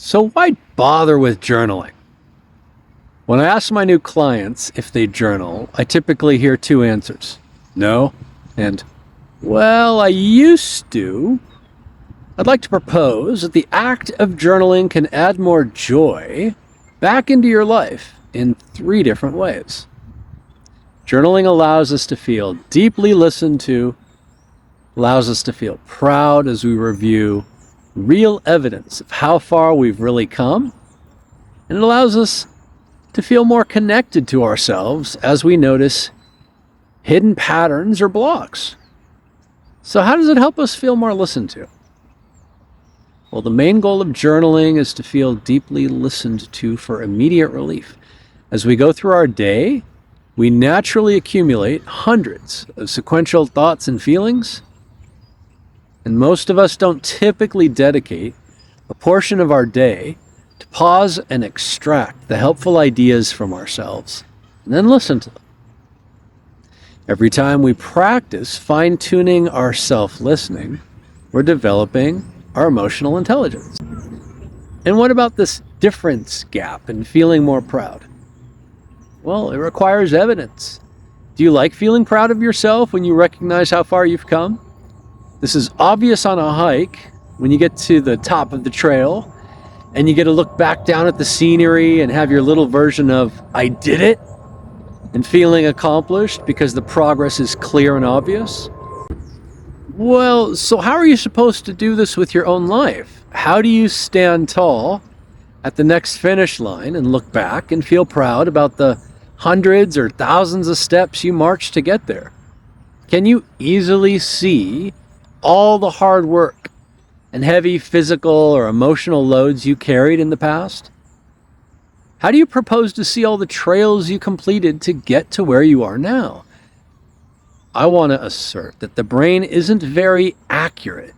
So why bother with journaling? When I ask my new clients if they journal, I typically hear two answers. No, and, well, I used to. I'd like to propose that the act of journaling can add more joy back into your life in three different ways. Journaling allows us to feel deeply listened to, allows us to feel proud as we review real evidence of how far we've really come, and it allows us to feel more connected to ourselves as we notice hidden patterns or blocks. So how does it help us feel more listened to? Well, the main goal of journaling is to feel deeply listened to for immediate relief. As we go through our day, we naturally accumulate hundreds of sequential thoughts and feelings, and most of us don't typically dedicate a portion of our day to pause and extract the helpful ideas from ourselves, and then listen to them. Every time we practice fine-tuning our self-listening, we're developing our emotional intelligence. And what about this difference gap in feeling more proud? Well, it requires evidence. Do you like feeling proud of yourself when you recognize how far you've come? This is obvious on a hike when you get to the top of the trail and you get to look back down at the scenery and have your little version of "I did it" and feeling accomplished because the progress is clear and obvious. Well, so how are you supposed to do this with your own life? How do you stand tall at the next finish line and look back and feel proud about the hundreds or thousands of steps you marched to get there? Can you easily see all the hard work and heavy physical or emotional loads you carried in the past? How do you propose to see all the trails you completed to get to where you are now? I want to assert that the brain isn't very accurate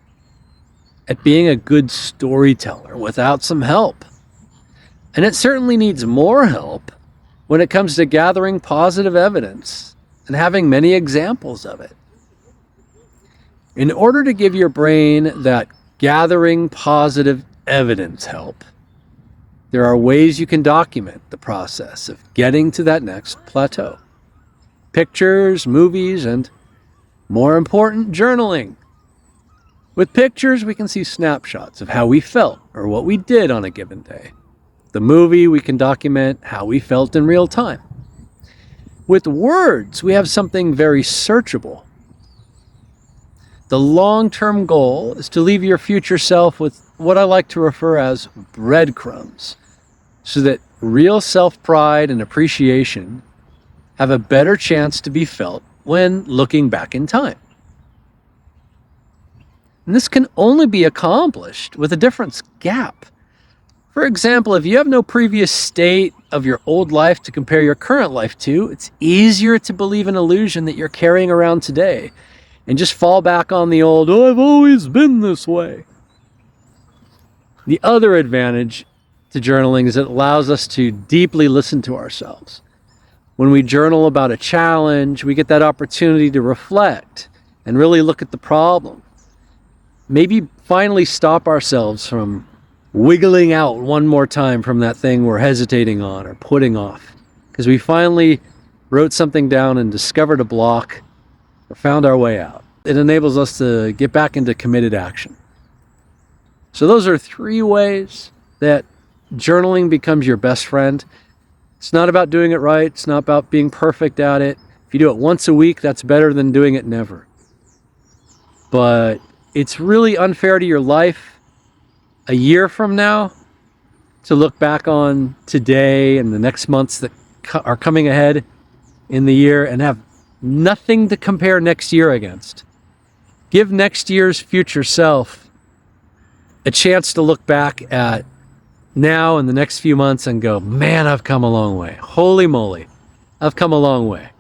at being a good storyteller without some help. And it certainly needs more help when it comes to gathering positive evidence and having many examples of it. In order to give your brain that gathering positive evidence help, there are ways you can document the process of getting to that next plateau. Pictures, movies, and, more important, journaling. With pictures, we can see snapshots of how we felt or what we did on a given day. The movie, we can document how we felt in real time. With words, we have something very searchable. The long-term goal is to leave your future self with what I like to refer as breadcrumbs, so that real self-pride and appreciation have a better chance to be felt when looking back in time. And this can only be accomplished with a difference gap. For example, if you have no previous state of your old life to compare your current life to, it's easier to believe an illusion that you're carrying around today and just fall back on the old, "Oh, I've always been this way." The other advantage to journaling is it allows us to deeply listen to ourselves. When we journal about a challenge, we get that opportunity to reflect and really look at the problem. Maybe finally stop ourselves from wiggling out one more time from that thing we're hesitating on or putting off, because we finally wrote something down and discovered a block or found our way out. It enables us to get back into committed action. So those are three ways that journaling becomes your best friend. It's not about doing it right. It's not about being perfect at it. If you do it once a week, that's better than doing it never. But it's really unfair to your life a year from now to look back on today and the next months that are coming ahead in the year and have nothing to compare next year against. Give next year's future self a chance to look back at now in the next few months and go, "Man, I've come a long way. Holy moly, I've come a long way."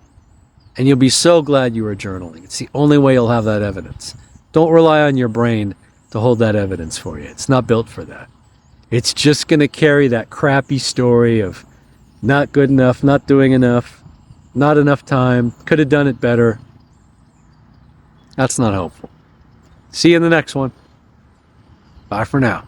And you'll be so glad you were journaling. It's the only way you'll have that evidence. Don't rely on your brain to hold that evidence for you. It's not built for that. It's just going to carry that crappy story of not good enough, not doing enough, not enough time, could have done it better. That's not helpful. See you in the next one. Bye for now.